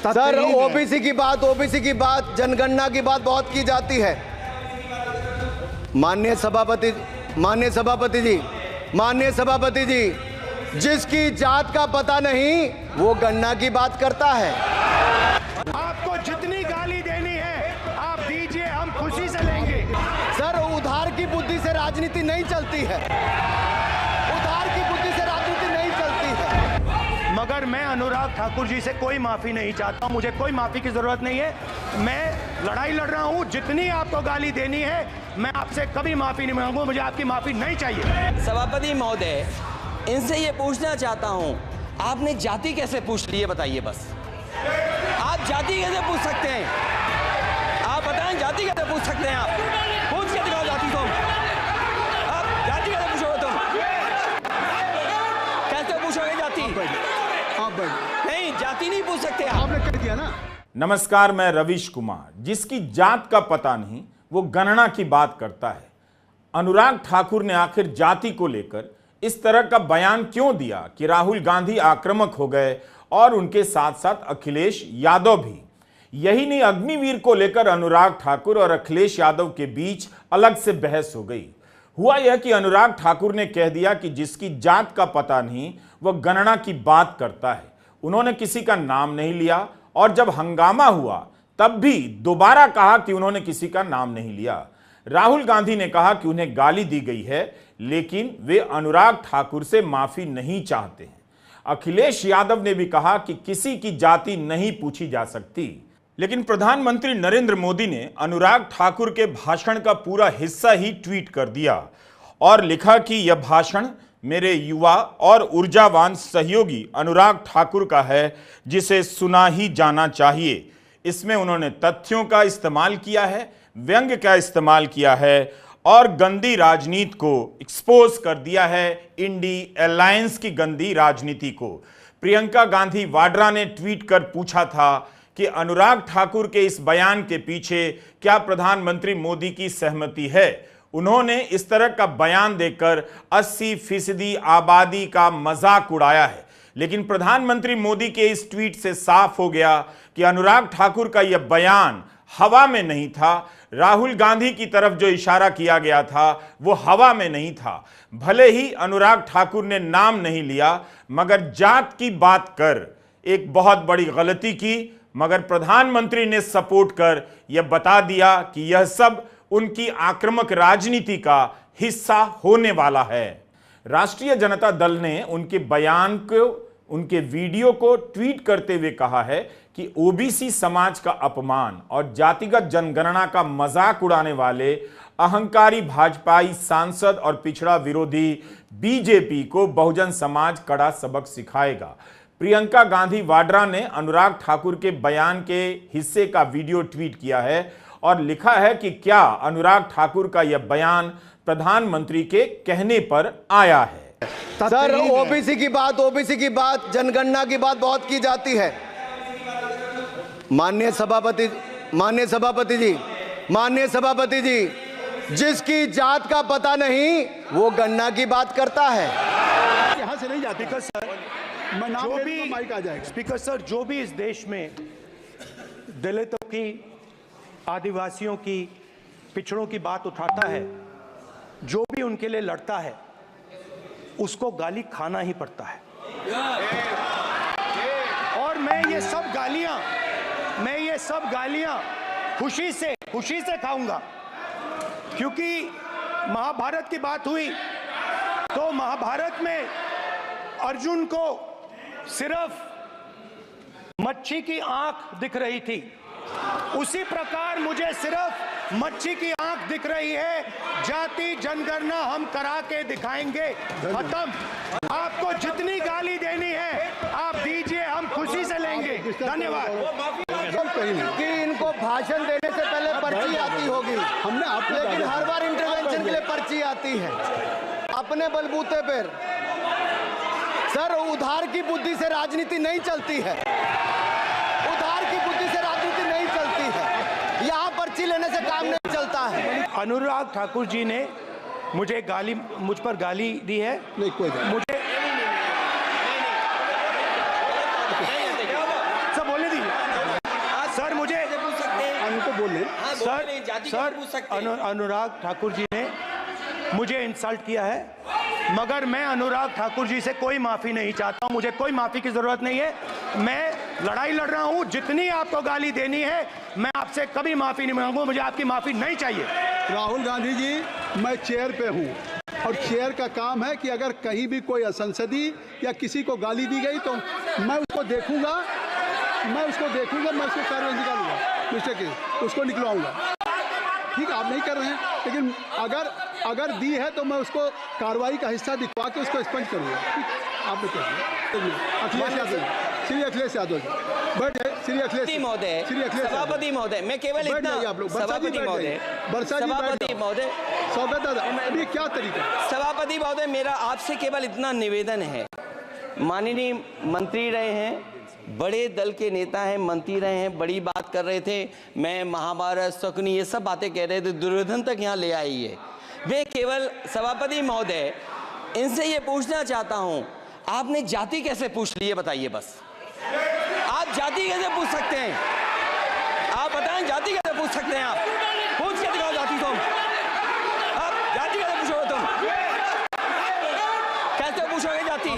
Sir, OBC की बात जनगणना की बात बहुत की जाती है। माननीय सभापति जी, जिसकी जात का पता नहीं वो गणना की बात करता है। आपको जितनी गाली देनी है आप दीजिए, हम खुशी से लेंगे। सर, उधार की बुद्धि से राजनीति नहीं चलती है। मगर मैं अनुराग ठाकुर जी से कोई माफी नहीं चाहता हूं, मुझे कोई माफी की जरूरत नहीं है। मैं लड़ाई लड़ रहा हूं, जितनी आपको गाली देनी है मैं आपसे कभी माफी नहीं मांगूंगा, मुझे आपकी माफी नहीं चाहिए। सभापति महोदय, इनसे ये पूछना चाहता हूं, आपने जाति कैसे पूछ ली है बताइए बस। आप जाति कैसे पूछ सकते हैं? आप बताएं, जाति कैसे पूछ सकते हैं? आप पूछ के दिखाओ जाति तुम। आप जाति कैसे पूछोगे तुम? कैसे पूछोगे जाति? नहीं, जाति नहीं पूछ सकते आपने कह दिया ना। नमस्कार, मैं रवीश कुमार। जिसकी जात का पता नहीं वो गणना की बात करता है। अनुराग ठाकुर ने आखिर जाति को लेकर इस तरह का बयान क्यों दिया कि राहुल गांधी आक्रामक हो गए और उनके साथ साथ अखिलेश यादव भी। यही नहीं, अग्निवीर को लेकर अनुराग ठाकुर और अखिलेश यादव के बीच अलग से बहस हो गई। हुआ यह कि अनुराग ठाकुर ने कह दिया कि जिसकी जात का पता नहीं वह गणना की बात करता है। उन्होंने किसी का नाम नहीं लिया और जब हंगामा हुआ तब भी दोबारा कहा कि उन्होंने किसी का नाम नहीं लिया। राहुल गांधी ने कहा कि उन्हें गाली दी गई है, लेकिन वे अनुराग ठाकुर से माफी नहीं चाहते हैं। अखिलेश यादव ने भी कहा कि किसी की जाति नहीं पूछी जा सकती। लेकिन प्रधानमंत्री नरेंद्र मोदी ने अनुराग ठाकुर के भाषण का पूरा हिस्सा ही ट्वीट कर दिया और लिखा कि यह भाषण मेरे युवा और ऊर्जावान सहयोगी अनुराग ठाकुर का है, जिसे सुना ही जाना चाहिए। इसमें उन्होंने तथ्यों का इस्तेमाल किया है, व्यंग्य का इस्तेमाल किया है और गंदी राजनीति को एक्सपोज कर दिया है, इंडी अलायंस की गंदी राजनीति को। प्रियंका गांधी वाड्रा ने ट्वीट कर पूछा था कि अनुराग ठाकुर के इस बयान के पीछे क्या प्रधानमंत्री मोदी की सहमति है। उन्होंने इस तरह का बयान देकर 80% आबादी का मजाक उड़ाया है। लेकिन प्रधानमंत्री मोदी के इस ट्वीट से साफ हो गया कि अनुराग ठाकुर का यह बयान हवा में नहीं था। राहुल गांधी की तरफ जो इशारा किया गया था वो हवा में नहीं था। भले ही अनुराग ठाकुर ने नाम नहीं लिया, मगर जात की बात कर एक बहुत बड़ी गलती की। मगर प्रधानमंत्री ने सपोर्ट कर यह बता दिया कि यह सब उनकी आक्रामक राजनीति का हिस्सा होने वाला है। राष्ट्रीय जनता दल ने उनके बयान को, उनके वीडियो को ट्वीट करते हुए कहा है कि ओबीसी समाज का अपमान और जातिगत जनगणना का मजाक उड़ाने वाले अहंकारी भाजपाई सांसद और पिछड़ा विरोधी बीजेपी को बहुजन समाज कड़ा सबक सिखाएगा। प्रियंका गांधी वाड्रा ने अनुराग ठाकुर के बयान के हिस्से का वीडियो ट्वीट किया है और लिखा है कि क्या अनुराग ठाकुर का यह बयान प्रधानमंत्री के कहने पर आया है। सर, ओबीसी की बात जनगणना की बात बहुत की जाती है। माननीय सभापति जी, जिसकी जात का पता नहीं वो गणना की बात करता है। यहां से नहीं जाती सर, मैं नाम जो ले भी तो माइक आ जाएगा। स्पीकर सर, जो भी इस देश में दलितों की, आदिवासियों की, पिछड़ों की बात उठाता है, जो भी उनके लिए लड़ता है, उसको गाली खाना ही पड़ता है। और मैं ये सब गालियां खुशी से खाऊंगा, क्योंकि महाभारत की बात हुई तो महाभारत में अर्जुन को सिर्फ मच्छी की आंख दिख रही थी, उसी प्रकार मुझे सिर्फ मच्छी की आंख दिख रही है। जाति जनगणना हम करा के दिखाएंगे, खत्म। आपको जितनी गाली देनी है आप दीजिए, हम खुशी से लेंगे। धन्यवाद। कि इनको भाषण देने से पहले पर्ची आती होगी, हमने आपको लेकिन हर बार इंटरवेंशन के लिए पर्ची आती है अपने बलबूते पर। सर, उधार की बुद्धि से राजनीति नहीं चलती है। यहाँ पर्ची लेने से काम नहीं चलता है। अनुराग ठाकुर जी ने मुझ पर गाली दी है। नहीं, कोई मुझे सब बोलने दीजिए। बोल रहे हैं। हाँ, बोल सर रहे हैं, जाति सर कैसे पूछ सकते हैं? अनुराग ठाकुर जी ने मुझे इंसल्ट किया है, मगर मैं अनुराग ठाकुर जी से कोई माफी नहीं चाहता हूं। मुझे कोई माफी की जरूरत नहीं है। मैं लड़ाई लड़ रहा हूं। जितनी आपको गाली देनी है मैं आपसे कभी माफी नहीं मांगूंगा। मुझे आपकी माफी नहीं चाहिए। राहुल गांधी जी, मैं चेयर पे हूँ और चेयर का काम है कि अगर कहीं भी कोई असंसदीय या किसी को गाली दी गई तो मैं उसको देखूंगा, मैं उसको कार्रवाई निकालूंगा, मिस्टर के उसको निकलवाऊंगा। ठीक है, आप नहीं कर रहे हैं, लेकिन अगर दी है तो मैं उसको कार्रवाई का हिस्सा दिखवा के उसको स्पंज करूंगा। आप अखिलेश यादव, श्री अखिलेश यादव जी बैठे। श्री अखिलेश महोदय, सभापति महोदय, मैं केवल इतना, सभापति महोदय, स्वागत दादा, अभी क्या तरीका? सभापति महोदय, मेरा आपसे केवल इतना निवेदन है। माननीय मंत्री रहे हैं, बड़े दल के नेता हैं, मंत्री रहे हैं, बड़ी बात कर रहे थे। मैं महाभारत, शकुनी, ये सब बातें कह रहे थे, दुर्योधन तक यहाँ ले आई है। मैं केवल सभापति महोदय इनसे ये पूछना चाहता हूँ, आपने जाति कैसे पूछ ली है बताइए बस। आप जाति कैसे पूछ सकते हैं? आप बताएं, जाति कैसे पूछ सकते हैं? आप पूछ के दिखाओ जाति। तुम आप जाति कैसे पूछोगे? तुम कैसे पूछोगे जाति?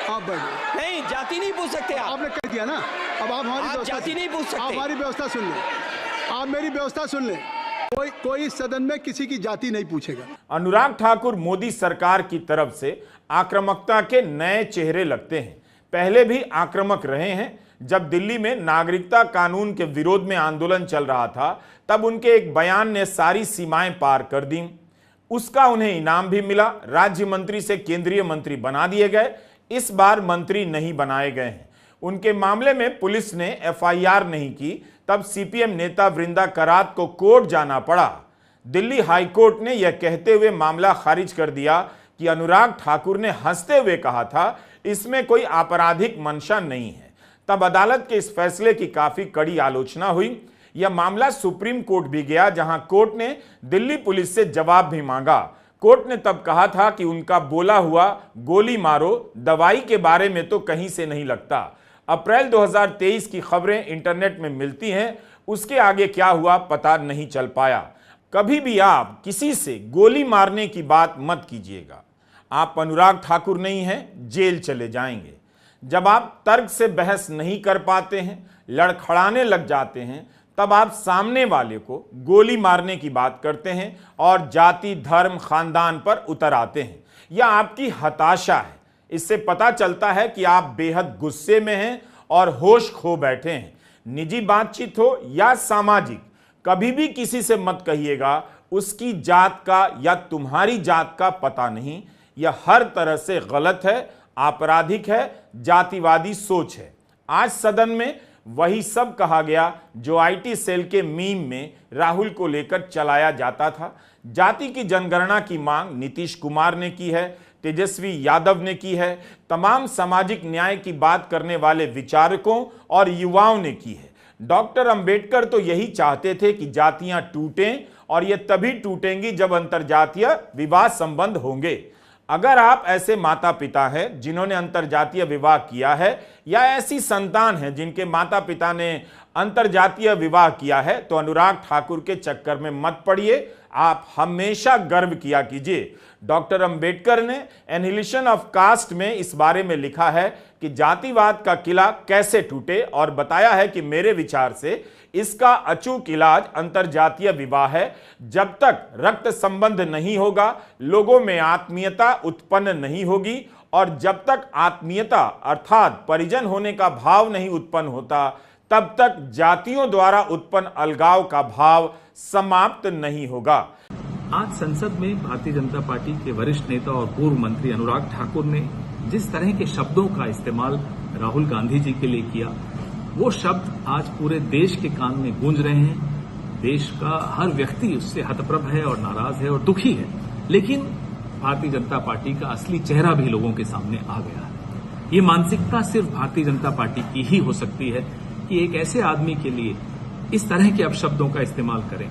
आप बैठ नहीं, जाति नहीं पूछ सकते आप। आपने कह दिया ना, अब आप हमारी जाति नहीं पूछ सकते। आप हमारी व्यवस्था सुन लें, आप मेरी व्यवस्था सुन लें। कोई सदन में किसी की जाति नहीं पूछेगा। अनुराग ठाकुर मोदी सरकार की तरफ से आक्रामकता के नए चेहरे लगते हैं। पहले भी आक्रामक रहे हैं। जब दिल्ली में नागरिकता कानून के विरोध में आंदोलन चल रहा था, तब उनके एक बयान ने सारी सीमाएं पार कर दी। उसका उन्हें इनाम भी मिला। राज्य मंत्री से केंद्रीय मंत्री बना दिए गए। इस बार मंत्री नहीं बनाए गए हैं। उनके मामले में पुलिस ने एफआईआर नहीं की। तब सीपीएम नेता वृंदा करात को कोर्ट जाना पड़ा। दिल्ली हाई कोर्ट ने यह कहते हुए मामला खारिज कर दिया कि अनुराग ठाकुर ने हंसते हुए कहा था, इसमें कोई आपराधिक मंशा नहीं है। तब अदालत के इस फैसले की काफी कड़ी आलोचना हुई। यह मामला सुप्रीम कोर्ट भी गया, जहां कोर्ट ने दिल्ली पुलिस से जवाब भी मांगा। कोर्ट ने तब कहा था कि उनका बोला हुआ गोली मारो दवाई के बारे में तो कहीं से नहीं लगता। अप्रैल 2023 की खबरें इंटरनेट में मिलती हैं। उसके आगे क्या हुआ पता नहीं चल पाया। कभी भी आप किसी से गोली मारने की बात मत कीजिएगा। आप अनुराग ठाकुर नहीं हैं, जेल चले जाएंगे। जब आप तर्क से बहस नहीं कर पाते हैं, लड़खड़ाने लग जाते हैं, तब आप सामने वाले को गोली मारने की बात करते हैं और जाति, धर्म, खानदान पर उतर आते हैं। यह आपकी हताशा है। इससे पता चलता है कि आप बेहद गुस्से में हैं और होश खो बैठे हैं। निजी बातचीत हो या सामाजिक, कभी भी किसी से मत कहिएगा उसकी जात का या तुम्हारी जात का पता नहीं। यह हर तरह से गलत है, आपराधिक है, जातिवादी सोच है। आज सदन में वही सब कहा गया जो आईटी सेल के मीम में राहुल को लेकर चलाया जाता था। जाति की जनगणना की मांग नीतीश कुमार ने की है, तेजस्वी यादव ने की है, तमाम सामाजिक न्याय की बात करने वाले विचारकों और युवाओं ने की है। डॉक्टर अंबेडकर तो यही चाहते थे कि जातियां टूटें, और ये तभी टूटेंगी जब अंतरजातीय विवाह संबंध होंगे। अगर आप ऐसे माता पिता हैं जिन्होंने अंतरजातीय विवाह किया है, या ऐसी संतान हैं जिनके माता पिता ने अंतरजातीय विवाह किया है, तो अनुराग ठाकुर के चक्कर में मत पड़िए। आप हमेशा गर्व किया कीजिए। डॉक्टर अंबेडकर ने एनिहिलेशन ऑफ कास्ट में इस बारे में लिखा है कि जातिवाद का किला कैसे टूटे, और बताया है कि मेरे विचार से इसका अचूक इलाज अंतरजातीय विवाह है। जब तक रक्त संबंध नहीं होगा, लोगों में आत्मीयता उत्पन्न नहीं होगी, और जब तक आत्मीयता अर्थात परिजन होने का भाव नहीं उत्पन्न होता, तब तक जातियों द्वारा उत्पन्न अलगाव का भाव समाप्त नहीं होगा। आज संसद में भारतीय जनता पार्टी के वरिष्ठ नेता और पूर्व मंत्री अनुराग ठाकुर ने जिस तरह के शब्दों का इस्तेमाल राहुल गांधी जी के लिए किया, वो शब्द आज पूरे देश के कान में गूंज रहे हैं। देश का हर व्यक्ति उससे हतप्रभ है और नाराज है और दुखी है। लेकिन भारतीय जनता पार्टी का असली चेहरा भी लोगों के सामने आ गया है। ये मानसिकता सिर्फ भारतीय जनता पार्टी की ही हो सकती है कि एक ऐसे आदमी के लिए इस तरह के अपशब्दों का इस्तेमाल करें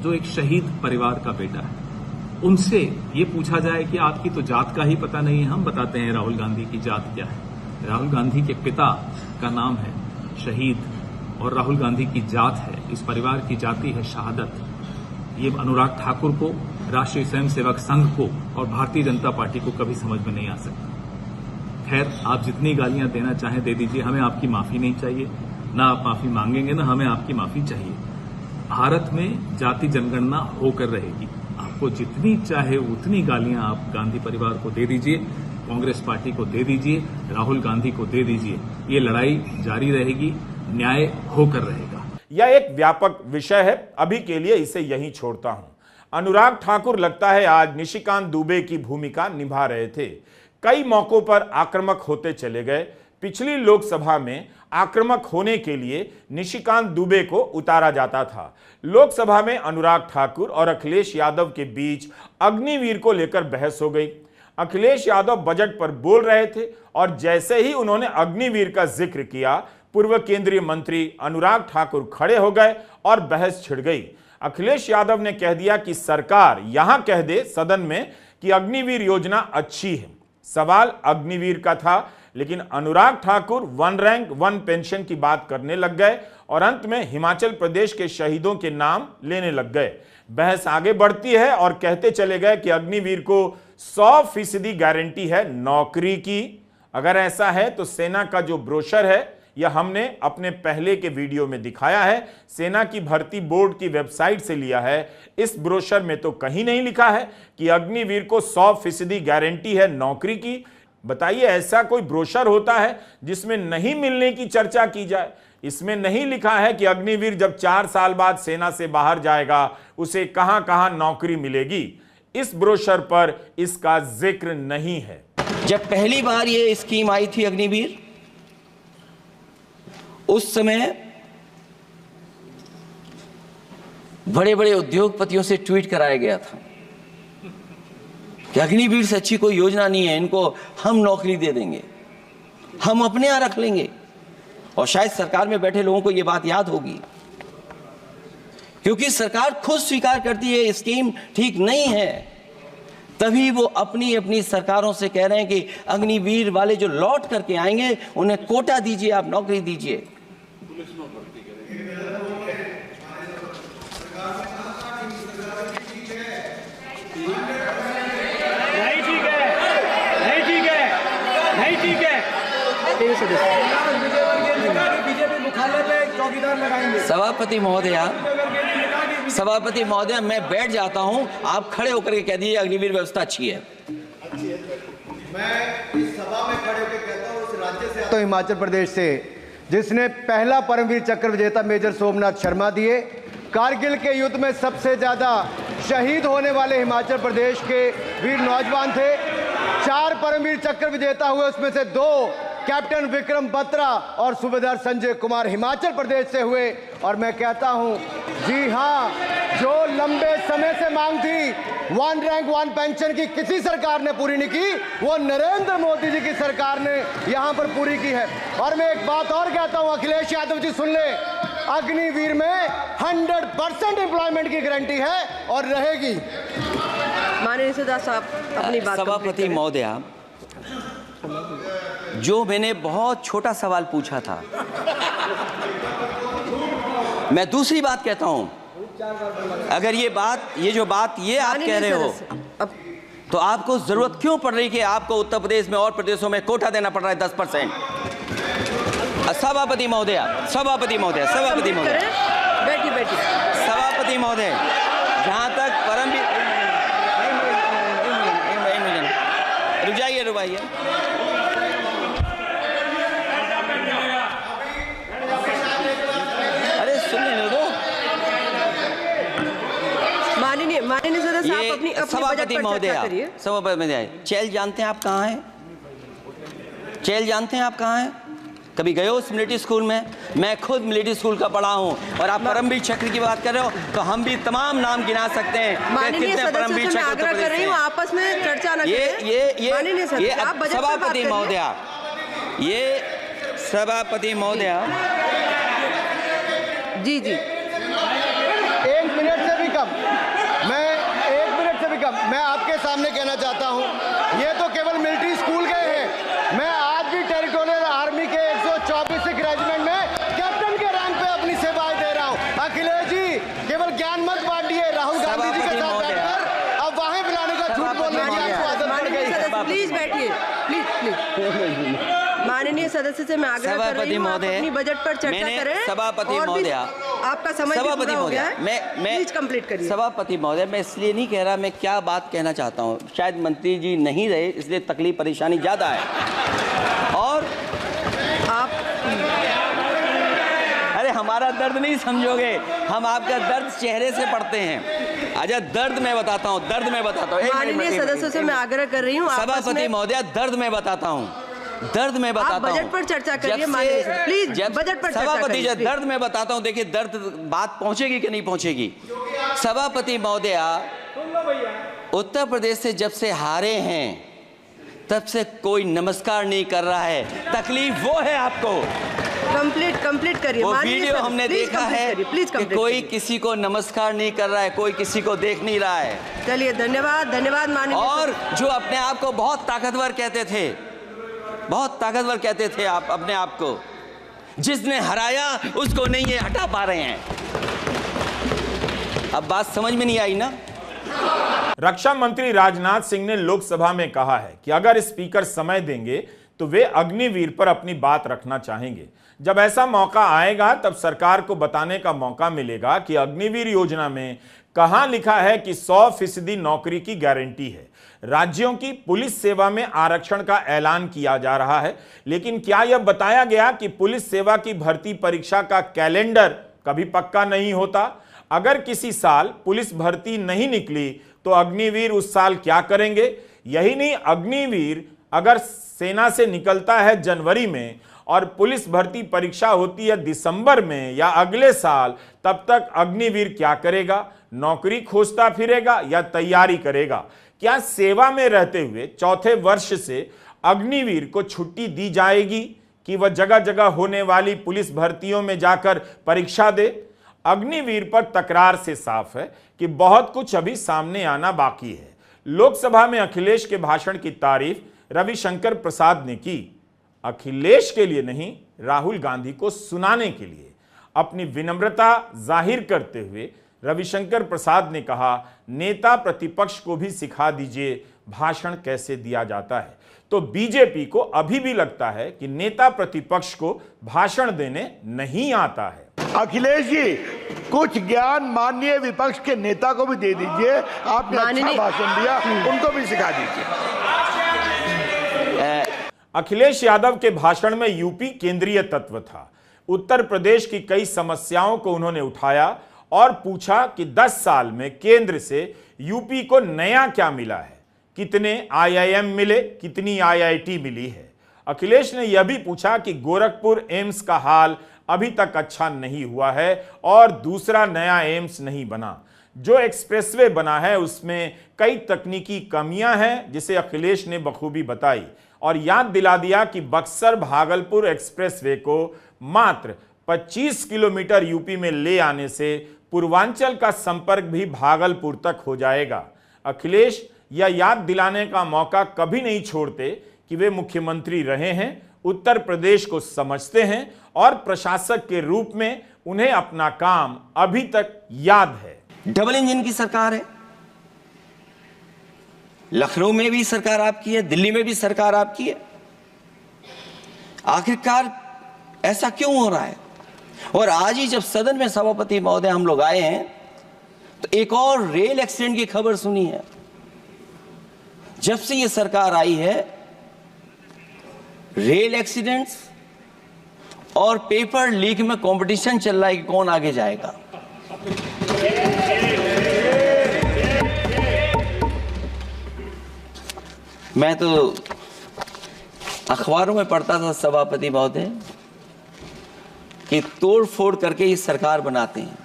जो एक शहीद परिवार का बेटा है। उनसे ये पूछा जाए कि आपकी तो जात का ही पता नहीं है। हम बताते हैं राहुल गांधी की जात क्या है। राहुल गांधी के पिता का नाम है शहीद और राहुल गांधी की जात है, इस परिवार की जाति है शहादत, ये अनुराग ठाकुर को, राष्ट्रीय स्वयंसेवक संघ को और भारतीय जनता पार्टी को कभी समझ में नहीं आ सकता। खैर, आप जितनी गालियां देना चाहें दे दीजिए, हमें आपकी माफी नहीं चाहिए, ना आप माफी मांगेंगे ना हमें आपकी माफी चाहिए। भारत में जाति जनगणना होकर रहेगी, आपको जितनी चाहे उतनी गालियां आप गांधी परिवार को दे दीजिए, कांग्रेस पार्टी को दे दीजिए, राहुल गांधी को दे दीजिए, ये लड़ाई जारी रहेगी, न्याय होकर रहेगा। यह एक व्यापक विषय है, अभी के लिए इसे यहीं छोड़ता हूं। अनुराग ठाकुर लगता है आज निशिकांत दुबे की भूमिका निभा रहे थे, कई मौकों पर आक्रामक होते चले गए। पिछली लोकसभा में आक्रामक होने के लिए निशिकांत दुबे को उतारा जाता था। लोकसभा में अनुराग ठाकुर और अखिलेश यादव के बीच अग्निवीर को लेकर बहस हो गई। अखिलेश यादव बजट पर बोल रहे थे और जैसे ही उन्होंने अग्निवीर का जिक्र किया, पूर्व केंद्रीय मंत्री अनुराग ठाकुर खड़े हो गए और बहस छिड़ गई। अखिलेश यादव ने कह दिया कि सरकार यहां कह दे सदन में कि अग्निवीर योजना अच्छी है। सवाल अग्निवीर का था, लेकिन Anurag Thakur one rank one pension की बात करने लग गए और अंत में हिमाचल प्रदेश के शहीदों के नाम लेने लग गए। बहस आगे बढ़ती है और कहते चले गए कि अग्निवीर को 100% गारंटी है नौकरी की। अगर ऐसा है तो सेना का जो ब्रोशर है, यह हमने अपने पहले के वीडियो में दिखाया है, सेना की भर्ती बोर्ड की वेबसाइट से लिया है। इस ब्रोशर में तो कहीं नहीं लिखा है कि अग्निवीर को 100% गारंटी है नौकरी की। बताइए, ऐसा कोई ब्रोशर होता है जिसमें नहीं मिलने की चर्चा की जाए? इसमें नहीं लिखा है कि अग्निवीर जब 4 साल बाद सेना से बाहर जाएगा उसे कहां कहां नौकरी मिलेगी। इस ब्रोशर पर इसका जिक्र नहीं है। जब पहली बार ये स्कीम आई थी अग्निवीर, उस समय बड़े बड़े उद्योगपतियों से ट्वीट कराया गया था कि अग्निवीर से अच्छी कोई योजना नहीं है, इनको हम नौकरी दे देंगे, हम अपने यहां रख लेंगे। और शायद सरकार में बैठे लोगों को यह बात याद होगी, क्योंकि सरकार खुद स्वीकार करती है स्कीम ठीक नहीं है, तभी वो अपनी अपनी सरकारों से कह रहे हैं कि अग्निवीर वाले जो लौट करके आएंगे उन्हें कोटा दीजिए, आप नौकरी दीजिए। सभापति महोदय, मैं बैठ जाता हूं, आप खड़े होकर के कह दीजिए अग्निवीर व्यवस्था अच्छी है। मैं इस सभा में खड़े होकर कहता हूं, उस राज्य से तो हिमाचल प्रदेश से जिसने पहला परमवीर चक्र विजेता मेजर सोमनाथ शर्मा दिए, कारगिल के युद्ध में सबसे ज्यादा शहीद होने वाले हिमाचल प्रदेश के वीर नौजवान थे। 4 परमवीर चक्र विजेता हुए, उसमें से 2 कैप्टन विक्रम बत्रा और सूबेदार संजय कुमार हिमाचल प्रदेश से हुए। और मैं कहता हूं, जी हां, जो लंबे समय से मांग थी वन रैंक वन पेंशन की, किसी सरकार ने पूरी नहीं की, वो नरेंद्र मोदी जी की सरकार ने यहां पर पूरी की है। और मैं एक बात और कहता हूं, अखिलेश यादव जी सुन ले, अग्निवीर में 100% एम्प्लॉयमेंट की गारंटी है और रहेगी। माननीय सदा साहब अपनी बात। सभापति महोदय, जो मैंने बहुत छोटा सवाल पूछा था, मैं दूसरी बात कहता हूं। अगर ये जो बात आप कह रहे हो, तो आपको जरूरत क्यों पड़ रही कि आपको उत्तर प्रदेश में और प्रदेशों में कोटा देना पड़ रहा है 10%? सभापति महोदय, सभापति महोदय, सभापति महोदय, बैठी सभापति महोदय, जहां तक परमवीर, रुक जाइए। अरे सुन लेने दो। माननीय सदस्य, आप अपनी सभापति महोदय, सभापति महोदय, चैल जानते हैं आप कहाँ हैं? चैल जानते हैं आप कहाँ हैं? कभी गए हो मिलिट्री स्कूल में? मैं खुद मिलिट्री स्कूल का पढ़ा हूँ। और आप परमवीर चक्र की बात कर रहे हो, तो हम भी तमाम नाम गिना सकते हैं। कितने परमवीर चक्र आग्रह कर रही हूँ, आपस में चर्चा न करें। ये सभापति महोदय, ये सभापति महोदय, जी 1 मिनट से भी कम, मैं आपके सामने कहना चाहता हूं, ये तो केवल मिलिट्री स्कूल गए हैं। मैं आज भी टेरिटोरियल आर्मी के 124 रेजिमेंट में कैप्टन के रैंक पे माननीय सदस्य से मैं आग्रह कर रही सभापति हूँ आप महोदय, अपनी बजट पर चर्चा मैंने करें। सभापति और भी महोदय, आपका समय भी सभापति पूरा हो गया है। मैं प्लीज कंप्लीट करिए। सभापति महोदय, मैं इसलिए नहीं कह रहा, मैं क्या बात कहना चाहता हूँ, शायद मंत्री जी नहीं रहे इसलिए तकलीफ परेशानी ज्यादा है। और आप अरे हमारा दर्द नहीं समझोगे, हम आपका दर्द चेहरे से पढ़ते हैं। अच्छा दर्द मैं बताता हूँ, दर्द मैं बताता हूँ। माननीय सदस्यों से मैं आग्रह कर रही हूँ सभापति महोदय, दर्द मैं बताता हूँ, दर्द मैं बताता हूँ। बजट पर चर्चा करिए माननीय सदस्य, प्लीज बजट पर चर्चा सभापति करिए। जी दर्द मैं बताता हूँ, देखिए दर्द बात पहुंचेगी कि नहीं पहुंचेगी। सभापति महोदय, उत्तर प्रदेश से जब से हारे हैं तब से कोई नमस्कार नहीं कर रहा है, तकलीफ वो है आपको। कंप्लीट करिए। वो वीडियो हमने देखा है कि कोई किसी को नमस्कार नहीं कर रहा है, कोई किसी को देख नहीं रहा है। चलिए धन्यवाद माननीय। और जो अपने आप को बहुत ताकतवर कहते थे, बहुत ताकतवर कहते थे आप अपने आप को, जिसने हराया उसको नहीं ये हटा पा रहे हैं। अब बात समझ में नहीं आई ना। रक्षा मंत्री राजनाथ सिंह ने लोकसभा में कहा है कि अगर स्पीकर समय देंगे तो वे अग्निवीर पर अपनी बात रखना चाहेंगे। जब ऐसा मौका आएगा तब सरकार को बताने का मौका मिलेगा कि अग्निवीर योजना में कहां लिखा है कि 100% नौकरी की गारंटी है। राज्यों की पुलिस सेवा में आरक्षण का ऐलान किया जा रहा है, लेकिन क्या यह बताया गया कि पुलिस सेवा की भर्ती परीक्षा का कैलेंडर कभी पक्का नहीं होता? अगर किसी साल पुलिस भर्ती नहीं निकली तो अग्निवीर उस साल क्या करेंगे? यही नहीं, अग्निवीर अगर सेना से निकलता है जनवरी में और पुलिस भर्ती परीक्षा होती है दिसंबर में या अगले साल, तब तक अग्निवीर क्या करेगा? नौकरी खोजता फिरेगा या तैयारी करेगा? क्या सेवा में रहते हुए चौथे वर्ष से अग्निवीर को छुट्टी दी जाएगी कि वह जगह जगह होने वाली पुलिस भर्तियों में जाकर परीक्षा दे? अग्निवीर पर तकरार से साफ है कि बहुत कुछ अभी सामने आना बाकी है। लोकसभा में अखिलेश के भाषण की तारीफ रविशंकर प्रसाद ने की। अखिलेश के लिए नहीं, राहुल गांधी को सुनाने के लिए। अपनी विनम्रता जाहिर करते हुए रविशंकर प्रसाद ने कहा, नेता प्रतिपक्ष को भी सिखा दीजिए भाषण कैसे दिया जाता है। तो बीजेपी को अभी भी लगता है कि नेता प्रतिपक्ष को भाषण देने नहीं आता है। अखिलेश जी, कुछ ज्ञान माननीय विपक्ष के नेता को भी दे दीजिए। आपने अच्छा भाषण दिया, उनको भी सिखा दीजिए। अखिलेश यादव के भाषण में यूपी केंद्रीय तत्व था। उत्तर प्रदेश की कई समस्याओं को उन्होंने उठाया और पूछा कि 10 साल में केंद्र से यूपी को नया क्या मिला है, कितने IIM मिले, कितनी IIT मिली है। अखिलेश ने यह भी पूछा कि गोरखपुर एम्स का हाल अभी तक अच्छा नहीं हुआ है और दूसरा नया एम्स नहीं बना। जो एक्सप्रेसवे बना है उसमें कई तकनीकी कमियां हैं, जिसे अखिलेश ने बखूबी बताई और याद दिला दिया कि बक्सर भागलपुर एक्सप्रेसवे को मात्र 25 किलोमीटर यूपी में ले आने से पूर्वांचल का संपर्क भी भागलपुर तक हो जाएगा। अखिलेश यह याद दिलाने का मौका कभी नहीं छोड़ते कि वे मुख्यमंत्री रहे हैं, उत्तर प्रदेश को समझते हैं और प्रशासक के रूप में उन्हें अपना काम अभी तक याद है। डबल इंजन की सरकार है, लखनऊ में भी सरकार आपकी है, दिल्ली में भी सरकार आपकी है। आखिरकार ऐसा क्यों हो रहा है? और आज ही जब सदन में सभापति महोदय हम लोग आए हैं तो एक और रेल एक्सीडेंट की खबर सुनी है। जब से ये सरकार आई है, रेल एक्सीडेंट्स और पेपर लीक में कंपटीशन चल रहा है कि कौन आगे जाएगा। मैं तो अखबारों में पढ़ता था सभापति महोदय कि तोड़ फोड़ करके ही सरकार बनाते हैं।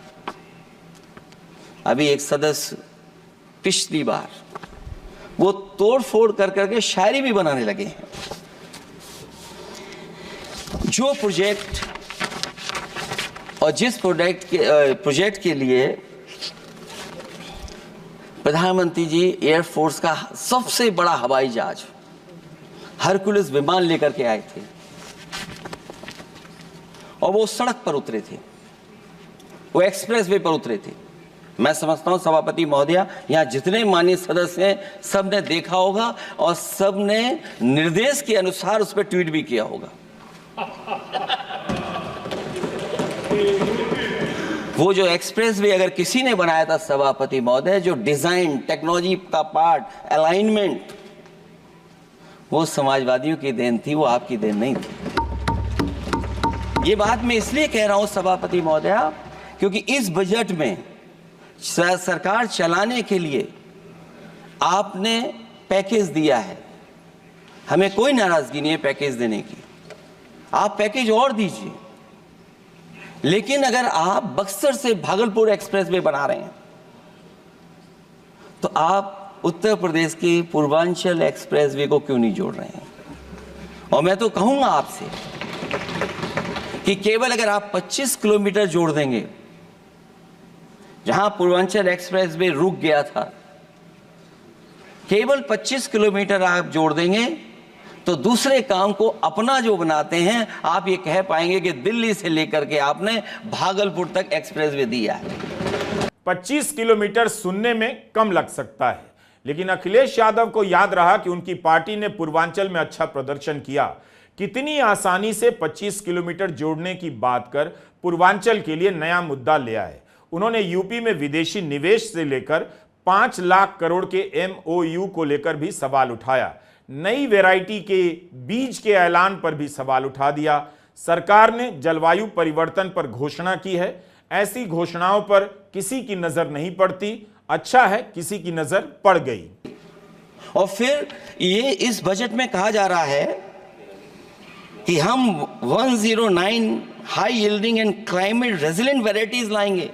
अभी एक सदस्य पिछली बार वो तोड़ फोड़ कर करके शायरी भी बनाने लगे हैं। जो प्रोजेक्ट और जिस प्रोजेक्ट के लिए प्रधानमंत्री जी एयरफोर्स का सबसे बड़ा हवाई जहाज हरकुलिस विमान लेकर के आए थे और वो सड़क पर उतरे थे, वो एक्सप्रेस वे पर उतरे थे मैं समझता हूं सभापति महोदया, यहाँ जितने माननीय सदस्य हैं सब ने देखा होगा और सब ने निर्देश के अनुसार उस पर ट्वीट भी किया होगा। वो जो एक्सप्रेस वे अगर किसी ने बनाया था सभापति महोदय, जो डिजाइन, टेक्नोलॉजी का पार्ट, अलाइनमेंट, वो समाजवादियों की देन थी, वो आपकी देन नहीं थी। ये बात मैं इसलिए कह रहा हूं सभापति महोदया, क्योंकि इस बजट में सरकार चलाने के लिए आपने पैकेज दिया है। हमें कोई नाराजगी नहीं है पैकेज देने की, आप पैकेज और दीजिए। लेकिन अगर आप बक्सर से भागलपुर एक्सप्रेसवे बना रहे हैं तो आप उत्तर प्रदेश की पूर्वांचल एक्सप्रेसवे को क्यों नहीं जोड़ रहे हैं? और मैं तो कहूंगा आपसे कि केवल अगर आप 25 किलोमीटर जोड़ देंगे, जहां पूर्वांचल एक्सप्रेसवे रुक गया था, केवल 25 किलोमीटर आप जोड़ देंगे तो दूसरे काम को अपना जो बनाते हैं, आप ये कह पाएंगे कि दिल्ली से लेकर के आपने भागलपुर तक एक्सप्रेसवे दिया है। 25 किलोमीटर सुनने में कम लग सकता है, लेकिन अखिलेश यादव को याद रहा कि उनकी पार्टी ने पूर्वांचल में अच्छा प्रदर्शन किया। कितनी आसानी से 25 किलोमीटर जोड़ने की बात कर पूर्वांचल के लिए नया मुद्दा ले आए। उन्होंने यूपी में विदेशी निवेश से लेकर 5 लाख करोड़ के MOU को लेकर भी सवाल उठाया। नई वैरायटी के बीज के ऐलान पर भी सवाल उठा दिया। सरकार ने जलवायु परिवर्तन पर घोषणा की है, ऐसी घोषणाओं पर किसी की नजर नहीं पड़ती। अच्छा है किसी की नजर पड़ गई। और फिर ये इस बजट में कहा जा रहा है कि हम 109 high yielding and climate resilient varieties लाएंगे।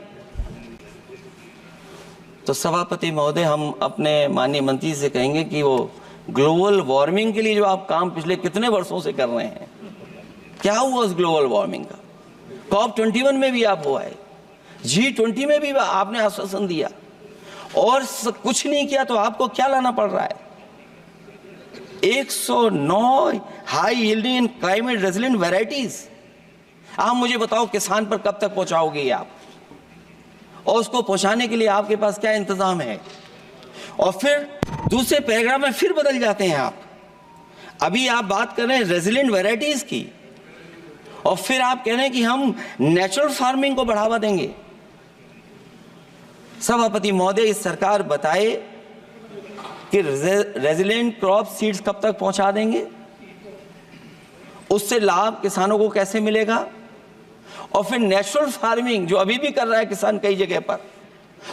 तो सभापति महोदय, हम अपने माननीय मंत्री से कहेंगे कि वो ग्लोबल वार्मिंग के लिए जो आप काम पिछले कितने वर्षों से कर रहे हैं, क्या हुआ उस ग्लोबल वार्मिंग का? COP21 में भी आप हुआ है, G20 में भी आपने आश्वासन दिया और कुछ नहीं किया, तो आपको क्या लाना पड़ रहा है? 109 high yielding and climate resilient varieties. आप मुझे बताओ किसान पर कब तक पहुंचाओगे आप, और उसको पहुंचाने के लिए आपके पास क्या इंतजाम है? और फिर दूसरे पैराग्राफ में फिर बदल जाते हैं आप। अभी आप बात कर रहे हैं रेजिलेंट वैरायटीज की, और फिर आप कह रहे हैं कि हम नेचुरल फार्मिंग को बढ़ावा देंगे। सभापति महोदय, इस सरकार बताए कि रेजिलेंट क्रॉप सीड्स कब तक पहुंचा देंगे, उससे लाभ किसानों को कैसे मिलेगा, और फिर नेचुरल फार्मिंग जो अभी भी कर रहा है किसान कई जगह पर,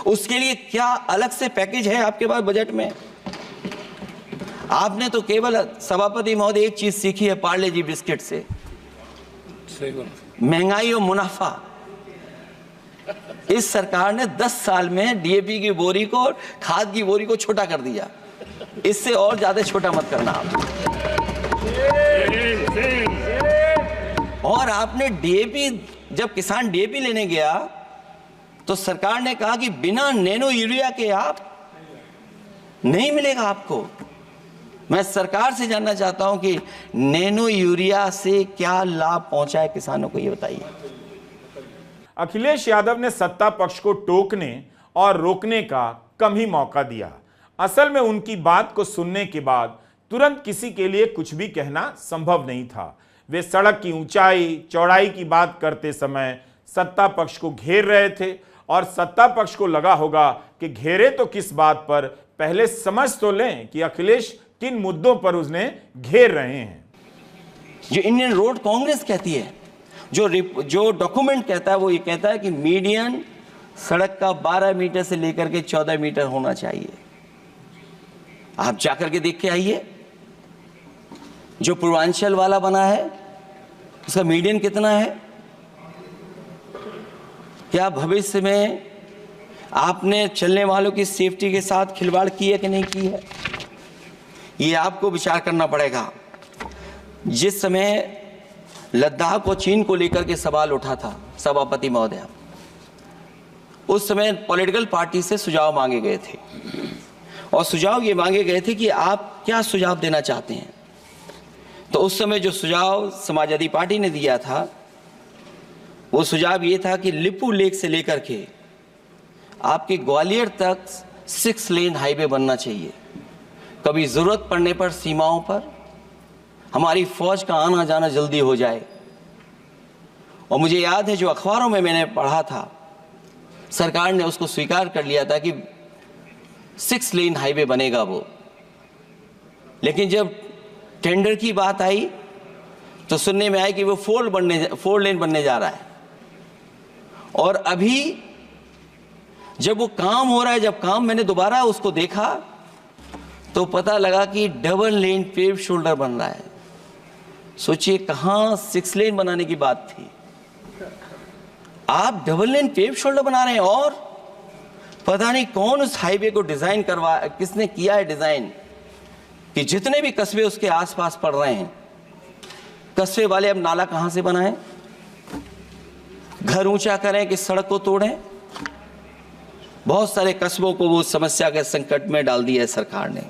उसके लिए क्या अलग से पैकेज है आपके पास बजट में? आपने तो केवल सभापति महोदय एक चीज सीखी है पार्ले जी बिस्किट से, महंगाई और मुनाफा। इस सरकार ने 10 साल में DAP की बोरी को, खाद की बोरी को छोटा कर दिया। इससे और ज्यादा छोटा मत करना आप। और आपने DAP, जब किसान DAP लेने गया तो सरकार ने कहा कि बिना नैनो यूरिया के आप नहीं मिलेगा आपको। मैं सरकार से जानना चाहता हूं कि नैनो यूरिया से क्या लाभ पहुंचा है किसानों को, ये बताइए। अखिलेश यादव ने सत्ता पक्ष को टोकने और रोकने का कम ही मौका दिया। असल में उनकी बात को सुनने के बाद तुरंत किसी के लिए कुछ भी कहना संभव नहीं था। वे सड़क की ऊंचाई चौड़ाई की बात करते समय सत्ता पक्ष को घेर रहे थे, और सत्ता पक्ष को लगा होगा कि घेरे तो किस बात पर, पहले समझ तो लें कि अखिलेश किन मुद्दों पर उसने घेर रहे हैं। जो इंडियन रोड कांग्रेस कहती है, जो डॉक्यूमेंट कहता है, वो ये कहता है कि मीडियन सड़क का 12 मीटर से लेकर के 14 मीटर होना चाहिए। आप जाकर के देख के आइए, जो पूर्वांचल वाला बना है उसका मीडियन कितना है? क्या भविष्य में आपने चलने वालों की सेफ्टी के साथ खिलवाड़ की है कि नहीं की है? ये आपको विचार करना पड़ेगा। जिस समय लद्दाख और चीन को लेकर के सवाल उठा था सभापति महोदय, उस समय पॉलिटिकल पार्टी से सुझाव मांगे गए थे, और सुझाव ये मांगे गए थे कि आप क्या सुझाव देना चाहते हैं। तो उस समय जो सुझाव समाजवादी पार्टी ने दिया था, वो सुझाव ये था कि लिपू लेक से लेकर के आपके ग्वालियर तक 6 लेन हाईवे बनना चाहिए। कभी जरूरत पड़ने पर सीमाओं पर हमारी फौज का आना जाना जल्दी हो जाए। और मुझे याद है जो अखबारों में मैंने पढ़ा था, सरकार ने उसको स्वीकार कर लिया था कि 6 लेन हाईवे बनेगा वो। लेकिन जब टेंडर की बात आई तो सुनने में आया कि वो 4 लेन बनने जा रहा है। और अभी जब वो काम हो रहा है, जब काम मैंने दोबारा उसको देखा तो पता लगा कि डबल लेन पेव शोल्डर बन रहा है। सोचिए कहां 6 लेन बनाने की बात थी, आप डबल लेन पेव शोल्डर बना रहे हैं। और पता नहीं कौन उस हाईवे को डिजाइन किसने किया है डिजाइन, कि जितने भी कस्बे उसके आसपास पड़ रहे हैं, कस्बे वाले अब नाला कहां से बनाएं, घर ऊंचा करें कि सड़क को तोड़ें। बहुत सारे कस्बों को वो समस्या के संकट में डाल दिया है सरकार ने।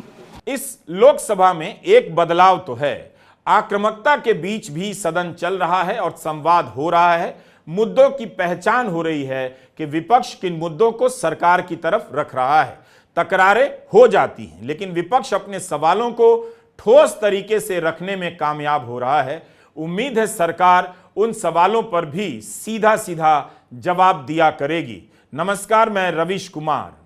इस लोकसभा में एक बदलाव तो है, आक्रामकता के बीच भी सदन चल रहा है और संवाद हो रहा है। मुद्दों की पहचान हो रही है कि विपक्ष किन मुद्दों को सरकार की तरफ रख रहा है। तकरारें हो जाती हैं, लेकिन विपक्ष अपने सवालों को ठोस तरीके से रखने में कामयाब हो रहा है। उम्मीद है सरकार उन सवालों पर भी सीधा सीधा जवाब दिया करेगी। नमस्कार, मैं रवीश कुमार।